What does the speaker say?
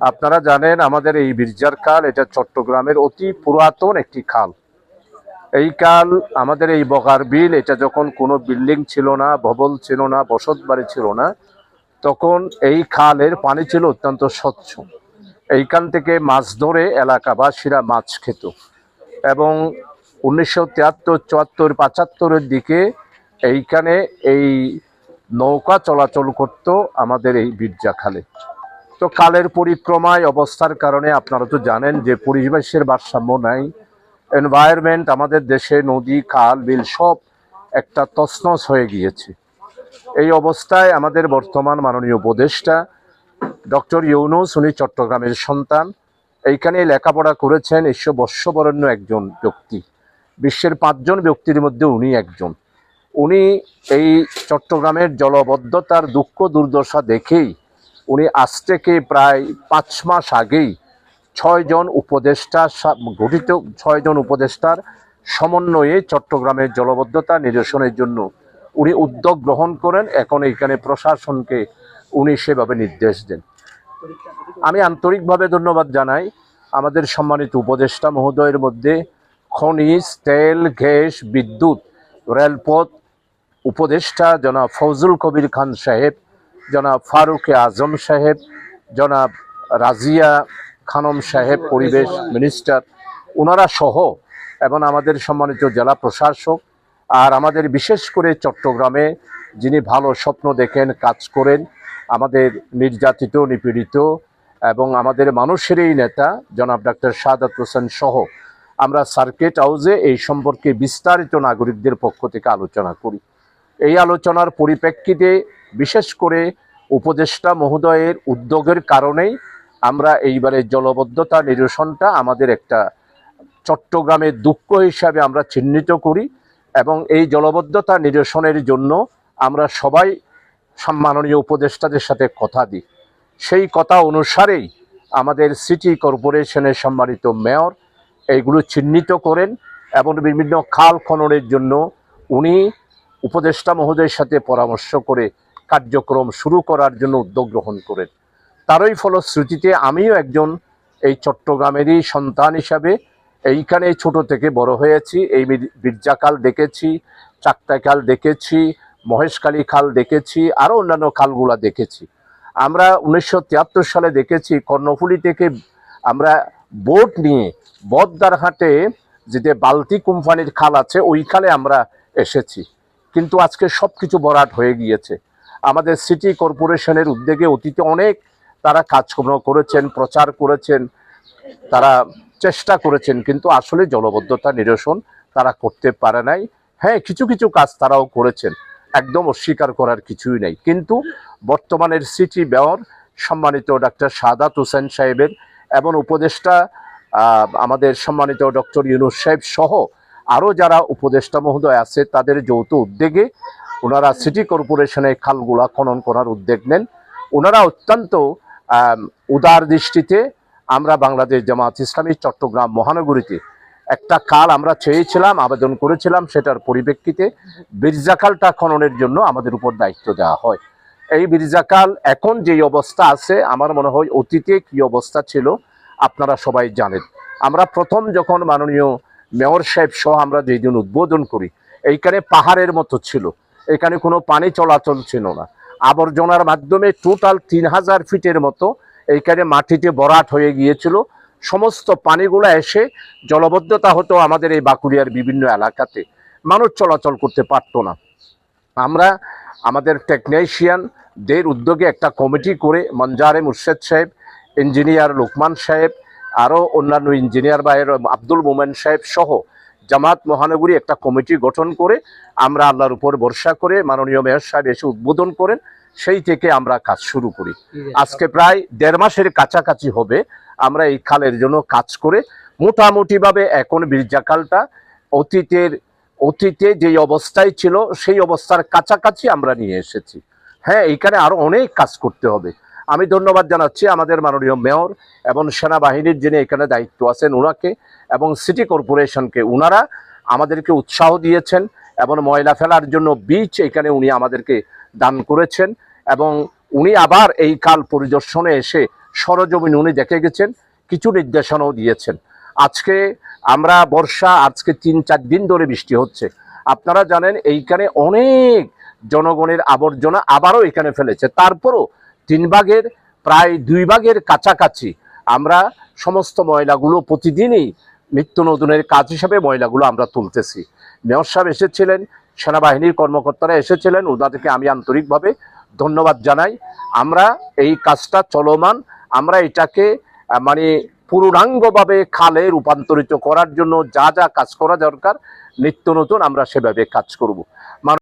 আপনারা জানেন আমাদের এই বিরজার খাল এটা চট্টগ্রামের অতি পুরাতন একটি খাল। এই খাল আমাদের এই বগার বিল এটা যখন কোনো বিল্ডিং ছিল না, ভবন ছিল না, বসত বাড়ি ছিল না, তখন এই খালের পানি ছিল অত্যন্ত স্বচ্ছ। এইখান থেকে মাছ ধরে এলাকাবাসীরা মাছ খেত এবং 1973, 74, 75-এর দিকে এইখানে এই নৌকা চলাচল করত আমাদের এই বিরজা খালে। তো কালের পরিক্রমায় অবস্থার কারণে আপনারা তো জানেন যে পরিবেশের ভারসাম্য নাই, এনভায়রনমেন্ট আমাদের দেশে নদী খাল বিল সব একটা তছনছ হয়ে গিয়েছে। এই অবস্থায় আমাদের বর্তমান মাননীয় উপদেষ্টা ডক্টর ইউনূস, উনি চট্টগ্রামের সন্তান, এইখানে লেখাপড়া করেছেন, বর্ষবরণ্য একজন ব্যক্তি, বিশ্বের 5 জন ব্যক্তির মধ্যে উনি একজন। উনি এই চট্টগ্রামের জলবদ্ধতার দুঃখ দুর্দশা দেখেই উনি আজ থেকে প্রায় 5 মাস আগেই 6 জন উপদেষ্টা গঠিত 6 জন উপদেষ্টার সমন্বয়ে চট্টগ্রামের জলবদ্ধতা নিরসনের জন্য উনি উদ্যোগ গ্রহণ করেন। এখন এইখানে প্রশাসনকে উনি সেভাবে নির্দেশ দেন। আমি আন্তরিকভাবে ধন্যবাদ জানাই আমাদের সম্মানিত উপদেষ্টা মহোদয়ের মধ্যে খনিজ, তেল, গ্যাস, বিদ্যুৎ, রেলপথ উপদেষ্টা জনাব ফজলুল কবির খান সাহেব, জনাব ফারুক আজম সাহেব, জনাব রাজিয়া খানম সাহেব পরিবেশ মিনিস্টার, ওনারা সহ এবং আমাদের সম্মানিত জেলা প্রশাসক, আর আমাদের বিশেষ করে চট্টগ্রামে যিনি ভালো স্বপ্ন দেখেন, কাজ করেন, আমাদের নির্যাতিত নিপীড়িত এবং আমাদের মানুষেরই নেতা জনাব ডাক্তার শাহাদাত হোসেন সহ আমরা সার্কিট হাউসে এই সম্পর্কে বিস্তারিত নাগরিকদের পক্ষ থেকে আলোচনা করি। এই আলোচনার পরিপ্রেক্ষিতে বিশেষ করে উপদেষ্টা মহোদয়ের উদ্যোগের কারণেই আমরা এইবারের জলবদ্ধতা নিরসনটা আমাদের একটা চট্টগ্রামের দুঃখ হিসাবে আমরা চিহ্নিত করি এবং এই জলবদ্ধতা নিরসনের জন্য আমরা সবাই সম্মাননীয় উপদেষ্টাদের সাথে কথা দিই। সেই কথা অনুসারেই আমাদের সিটি কর্পোরেশনের সম্মানিত মেয়র এইগুলো চিহ্নিত করেন এবং বিভিন্ন খাল খননের জন্য উনি উপদেষ্টা মহোদয়ের সাথে পরামর্শ করে কার্যক্রম শুরু করার জন্য উদ্যোগ গ্রহণ করেন। তারই ফলশ্রুতিতে আমিও একজন এই চট্টগ্রামেরই সন্তান হিসাবে এইখানে ছোট থেকে বড় হয়েছি। এই বিরজা খাল দেখেছি, চাকতা খাল দেখেছি, মহেশখালী খাল দেখেছি, আরও অন্যান্য খালগুলা দেখেছি। আমরা 1973 সালে দেখেছি কর্ণফুলী থেকে আমরা বোট নিয়ে বদ্দারহাটে যেতে বালতি কোম্পানির খাল আছে ওই খালে আমরা এসেছি, কিন্তু আজকে সব কিছু ভরাট হয়ে গিয়েছে। আমাদের সিটি কর্পোরেশনের উদ্যোগে অতীতে অনেক তারা কাজকর্ম করেছেন, প্রচার করেছেন, তারা চেষ্টা করেছেন, কিন্তু আসলে জলবদ্ধতা নিরসন তারা করতে পারে নাই। হ্যাঁ, কিছু কিছু কাজ তারাও করেছেন, একদম অস্বীকার করার কিছুই নেই। কিন্তু বর্তমানের সিটি মেয়র সম্মানিত ডাক্তার শাহাদাত হোসেন সাহেবের এবং উপদেষ্টা আমাদের সম্মানিত ডক্টর ইউনূস সাহেব সহ আরও যারা উপদেষ্টা মহোদয় আছে তাদের যৌথ উদ্যোগে ওনারা সিটি কর্পোরেশনের খালগুলা খনন করার উদ্যোগ নেন। ওনারা অত্যন্ত উদার দৃষ্টিতে, আমরা বাংলাদেশ জামায়াত ইসলামী চট্টগ্রাম মহানগরীতে একটা খাল আমরা চেয়েছিলাম, আবেদন করেছিলাম, সেটার পরিপ্রেক্ষিতে বিরজা খালটা খননের জন্য আমাদের উপর দায়িত্ব দেওয়া হয়। এই বিরজা খাল এখন যেই অবস্থা আছে, আমার মনে হয় অতীতে কী অবস্থা ছিল আপনারা সবাই জানেন। আমরা প্রথম যখন মাননীয় মেয়র সাহেব সহ আমরা যেই দিন উদ্বোধন করি, এইখানে পাহাড়ের মতো ছিল, এখানে কোনো পানি চলাচল ছিল না, আবর্জনার মাধ্যমে টোটাল 3000 ফিটের মতো এইখানে মাটিতে ভরাট হয়ে গিয়েছিল। সমস্ত পানিগুলো এসে জলবদ্ধতা হতো আমাদের এই বাঁকুড়িয়ার বিভিন্ন এলাকাতে, মানুষ চলাচল করতে পারতো না। আমরা আমাদের টেকনিশিয়ানদের উদ্যোগে একটা কমিটি করে মঞ্জারে মুর্শেদ সাহেব, ইঞ্জিনিয়ার লোকমান সাহেব, আরও অন্যান্য ইঞ্জিনিয়ার ভাইয়ের আব্দুল মোমেন সাহেব সহ জামাত মহানগরী একটা কমিটি গঠন করে আমরা আল্লাহর উপর ভরসা করে মাননীয় মেয়র সাহেব এসে উদ্বোধন করেন, সেই থেকে আমরা কাজ শুরু করি। আজকে প্রায় 1.5 মাসের কাছাকাছি হবে আমরা এই খালের জন্য কাজ করে মোটামুটিভাবে এখন বিরজা খালটা অতীতে যেই অবস্থায় ছিল সেই অবস্থার কাছাকাছি আমরা নিয়ে এসেছি। হ্যাঁ, এইখানে আরও অনেক কাজ করতে হবে। আমি ধন্যবাদ জানাচ্ছি আমাদের মাননীয় মেয়র এবং সেনাবাহিনীর যিনি এখানে দায়িত্ব আছেন ওনাকে এবং সিটি কর্পোরেশনকে। ওনারা আমাদেরকে উৎসাহ দিয়েছেন এবং ময়লা ফেলার জন্য বীজ এখানে উনি আমাদেরকে দান করেছেন এবং উনি আবার এই খাল পরিদর্শনে এসে সরজমিন উনি দেখে গেছেন, কিছু নির্দেশনাও দিয়েছেন। আজকে আমরা বর্ষা, আজকে 3-4 দিন ধরে বৃষ্টি হচ্ছে। আপনারা জানেন এইখানে অনেক জনগণের আবর্জনা আবারও এখানে ফেলেছে। তারপরও 3 ভাগের প্রায় 2 ভাগের কাছাকাছি আমরা সমস্ত ময়লাগুলো প্রতিদিনই নিত্য নতুনের কাজ হিসাবে ময়লাগুলো আমরা তুলতেছি। মেয়র সাহেব এসেছিলেন, সেনাবাহিনীর কর্মকর্তারা এসেছিলেন, ওনাদেরকে আমি আন্তরিকভাবে ধন্যবাদ জানাই। আমরা এই কাজটা চলমান, আমরা এটাকে মানে পূর্ণাঙ্গভাবে খালে রূপান্তরিত করার জন্য যা যা কাজ করা দরকার নিত্য নতুন আমরা সেভাবে কাজ করব।